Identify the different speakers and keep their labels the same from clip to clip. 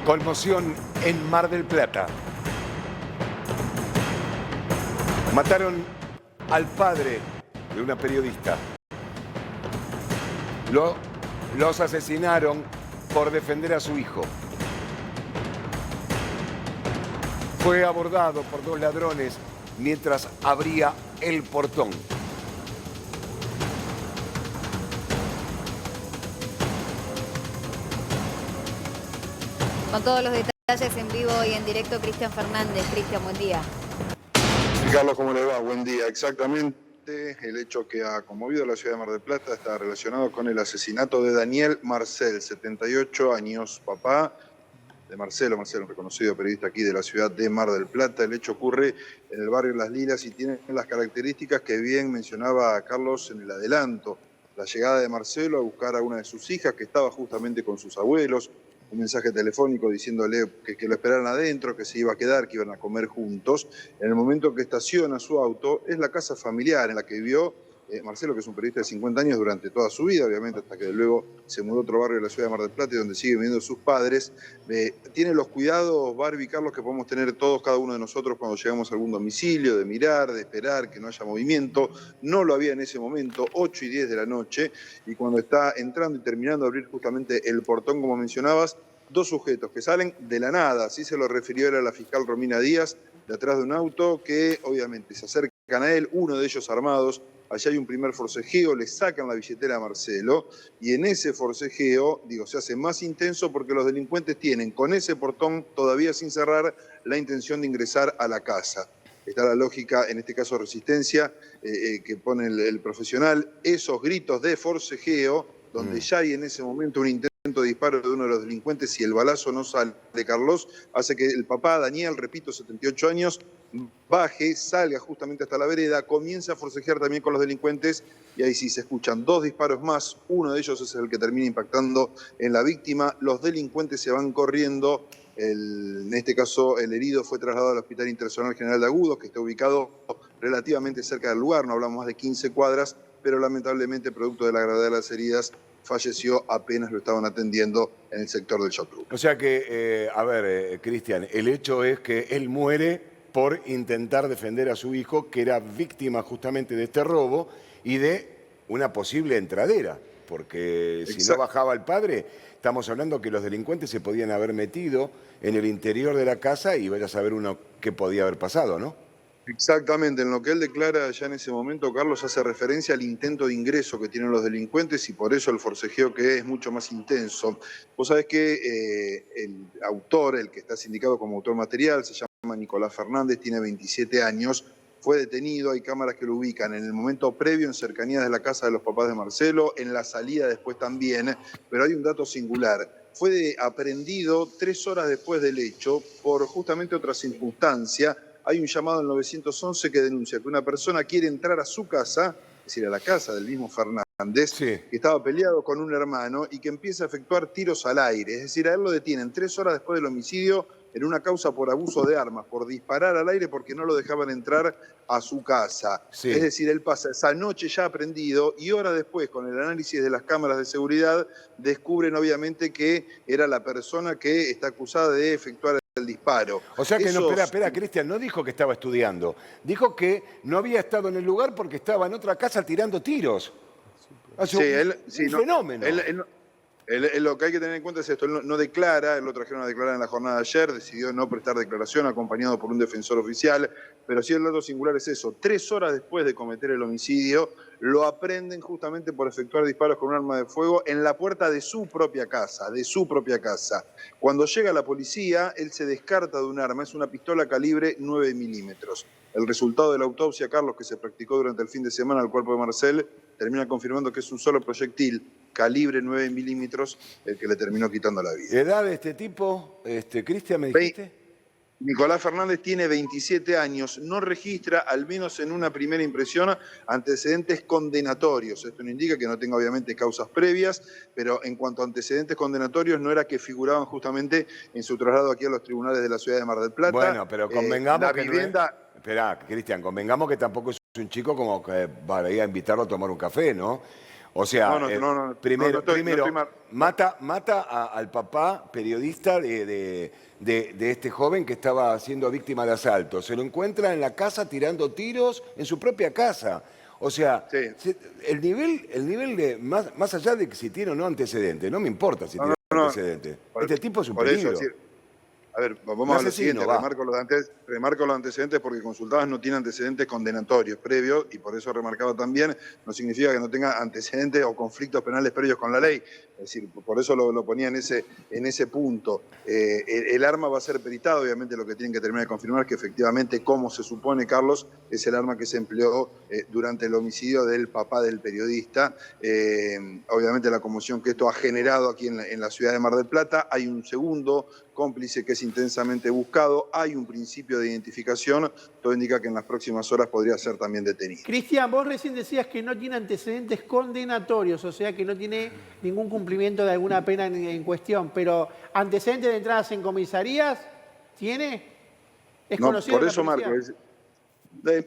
Speaker 1: Conmoción en Mar del Plata. Mataron al padre de una periodista. Los asesinaron por defender a su hijo. Fue abordado por dos ladrones mientras abría el portón.
Speaker 2: Con todos los detalles en vivo y en directo, Cristian Fernández. Cristian, buen día.
Speaker 3: Carlos, ¿cómo le va? Buen día. Exactamente, el hecho que ha conmovido a la ciudad de Mar del Plata está relacionado con el asesinato de Daniel Marcel, 78 años, papá de Marcelo, un reconocido periodista aquí de la ciudad de Mar del Plata. El hecho ocurre en el barrio Las Lilas y tiene las características que bien mencionaba Carlos en el adelanto. La llegada de Marcelo a buscar a una de sus hijas que estaba justamente con sus abuelos, un mensaje telefónico diciéndole que lo esperaran adentro, que se iba a quedar, que iban a comer juntos. En el momento que estaciona su auto, es la casa familiar en la que vivió Marcelo, que es un periodista de 50 años durante toda su vida, obviamente, hasta que luego se mudó a otro barrio de la ciudad de Mar del Plata, donde sigue viviendo sus padres. Tiene los cuidados, Barbie y Carlos, que podemos tener todos, cada uno de nosotros, cuando llegamos a algún domicilio, de mirar, de esperar, que no haya movimiento. No lo había en ese momento, 8 y 10 de la noche, y cuando está entrando y terminando de abrir justamente el portón, como mencionabas, dos sujetos que salen de la nada. Así se lo refirió era la fiscal Romina Díaz, de atrás de un auto, que obviamente se acercan a él, uno de ellos armados. Allá hay un primer forcejeo, le sacan la billetera a Marcelo y en ese forcejeo, se hace más intenso porque los delincuentes tienen con ese portón todavía sin cerrar la intención de ingresar a la casa. Está la lógica, en este caso resistencia, que pone el profesional, esos gritos de forcejeo, donde ya hay en ese momento un intento de disparo de uno de los delincuentes y el balazo no sale de Carlos, hace que el papá, Daniel, repito, 78 años, baje, salga justamente hasta la vereda, comienza a forcejear también con los delincuentes y ahí sí se escuchan dos disparos más, uno de ellos es el que termina impactando en la víctima, los delincuentes se van corriendo, en este caso el herido fue trasladado al Hospital Internacional General de Agudos, que está ubicado relativamente cerca del lugar, no hablamos más de 15 cuadras, pero lamentablemente producto de la gravedad de las heridas falleció apenas lo estaban atendiendo en el sector del Shop Group.
Speaker 1: O sea que, Cristian, el hecho es que él muere por intentar defender a su hijo, que era víctima justamente de este robo y de una posible entradera, porque si no bajaba el padre, estamos hablando que los delincuentes se podían haber metido en el interior de la casa y vaya a saber uno qué podía haber pasado, ¿no?
Speaker 3: Exactamente, en lo que él declara ya en ese momento, Carlos hace referencia al intento de ingreso que tienen los delincuentes y por eso el forcejeo que es mucho más intenso. Vos sabés que el autor, el que está sindicado como autor material, se llama Nicolás Fernández, tiene 27 años, fue detenido, hay cámaras que lo ubican en el momento previo en cercanías de la casa de los papás de Marcelo, en la salida después también, pero hay un dato singular. Fue aprehendido 3 horas después del hecho por justamente otra circunstancia. Hay un llamado al 911 que denuncia que una persona quiere entrar a su casa, es decir, a la casa del mismo Fernández,
Speaker 1: Sí.
Speaker 3: que estaba peleado con un hermano y que empieza a efectuar tiros al aire. Es decir, a él lo detienen 3 horas después del homicidio en una causa por abuso de armas, por disparar al aire porque no lo dejaban entrar a su casa.
Speaker 1: Sí.
Speaker 3: Es decir, él pasa esa noche ya aprendido y horas después, con el análisis de las cámaras de seguridad, descubren obviamente que era la persona que está acusada de efectuar el disparo.
Speaker 1: O sea que no, espera, Cristian, no dijo que estaba estudiando. Dijo que no había estado en el lugar porque estaba en otra casa tirando tiros.
Speaker 3: Sí,
Speaker 1: un fenómeno.
Speaker 3: Lo que hay que tener en cuenta es esto, él no declara, él lo trajeron a declarar en la jornada de ayer, decidió no prestar declaración acompañado por un defensor oficial, pero sí el dato singular es eso, 3 horas después de cometer el homicidio, lo aprenden justamente por efectuar disparos con un arma de fuego en la puerta de su propia casa, Cuando llega la policía, él se descarta de un arma, es una pistola calibre 9 milímetros. El resultado de la autopsia, Carlos, que se practicó durante el fin de semana al cuerpo de Marcel, termina confirmando que es un solo proyectil calibre 9 milímetros el que le terminó quitando la vida.
Speaker 1: ¿Edad de este tipo, Cristian, me dijiste?
Speaker 3: Nicolás Fernández tiene 27 años, no registra, al menos en una primera impresión, antecedentes condenatorios. Esto no indica que no tenga obviamente causas previas, pero en cuanto a antecedentes condenatorios no era que figuraban justamente en su traslado aquí a los tribunales de la ciudad de Mar del Plata.
Speaker 1: Bueno, pero convengamos
Speaker 3: la
Speaker 1: que
Speaker 3: vivienda...
Speaker 1: no es... Esperá, Cristian, convengamos que tampoco es un chico como que vaya a invitarlo a tomar un café, ¿no? O sea, primero, mata al papá periodista de este joven que estaba siendo víctima de asalto. Se lo encuentra en la casa tirando tiros en su propia casa. O sea,
Speaker 3: Sí.
Speaker 1: el nivel de, más allá de que si tiene o no antecedentes, no me importa si tiene antecedentes. Este tipo es un peligro.
Speaker 3: A ver, vamos a lo siguiente, remarco los antecedentes porque Consultadas no tiene antecedentes condenatorios previos y por eso remarcaba también, no significa que no tenga antecedentes o conflictos penales previos con la ley. Es decir, por eso lo ponía en ese punto. El arma va a ser peritado, obviamente lo que tienen que terminar de confirmar es que efectivamente, como se supone, Carlos, es el arma que se empleó durante el homicidio del papá del periodista. Obviamente la conmoción que esto ha generado aquí en la ciudad de Mar del Plata. Hay un segundo cómplice que es intensamente buscado, hay un principio de identificación, todo indica que en las próximas horas podría ser también detenido.
Speaker 4: Cristian, vos recién decías que no tiene antecedentes condenatorios, o sea que no tiene ningún cumplimiento de alguna pena en cuestión, pero antecedentes de entradas en comisarías, ¿tiene? ¿Es conocido?
Speaker 3: Por eso, Marco,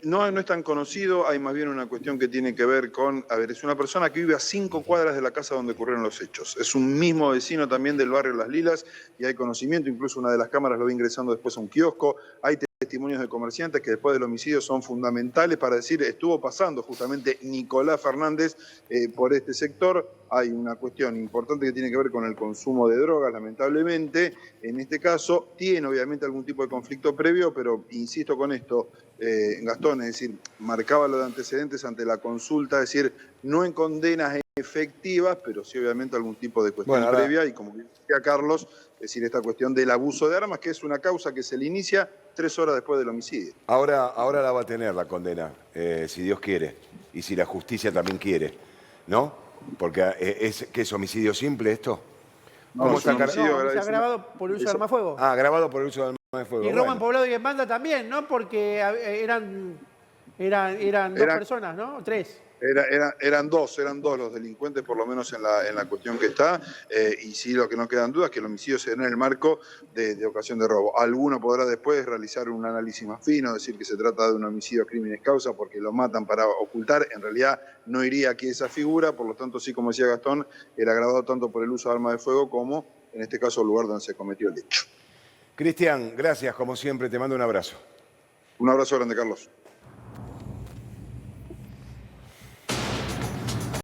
Speaker 3: no es tan conocido, hay más bien una cuestión que tiene que ver con, es una persona que vive a 5 cuadras de la casa donde ocurrieron los hechos. Es un mismo vecino también del barrio Las Lilas y hay conocimiento, incluso una de las cámaras lo vi ingresando después a un kiosco. Hay testimonios de comerciantes que después del homicidio son fundamentales para decir, estuvo pasando justamente Nicolás Fernández por este sector. Hay una cuestión importante que tiene que ver con el consumo de drogas, lamentablemente. En este caso, tiene obviamente algún tipo de conflicto previo, pero insisto con esto, Gastón, es decir, marcaba lo de antecedentes ante la consulta, es decir, no en condenas efectivas, pero sí obviamente algún tipo de cuestión previa, y como decía Carlos, es decir, esta cuestión del abuso de armas, que es una causa que se le inicia 3 horas después del homicidio.
Speaker 1: Ahora la va a tener la condena, si Dios quiere, y si la justicia también quiere, ¿no? Porque ¿es homicidio simple esto?
Speaker 3: No,
Speaker 4: está grabado por el uso de arma de fuego.
Speaker 1: Ah, grabado por el uso de arma de fuego.
Speaker 4: Y robo en poblado y en banda también, ¿no? Porque eran 2 personas, ¿no? 3.
Speaker 3: Eran dos los delincuentes, por lo menos en la cuestión que está, y sí, lo que no queda en duda es que el homicidio se da en el marco de ocasión de robo. Alguno podrá después realizar un análisis más fino, decir que se trata de un homicidio a crímenes causa porque lo matan para ocultar. En realidad no iría aquí esa figura, por lo tanto, sí, como decía Gastón, era agravado tanto por el uso de arma de fuego como, en este caso, el lugar donde se cometió el hecho.
Speaker 1: Cristian, gracias, como siempre, te mando un abrazo.
Speaker 3: Un abrazo grande, Carlos.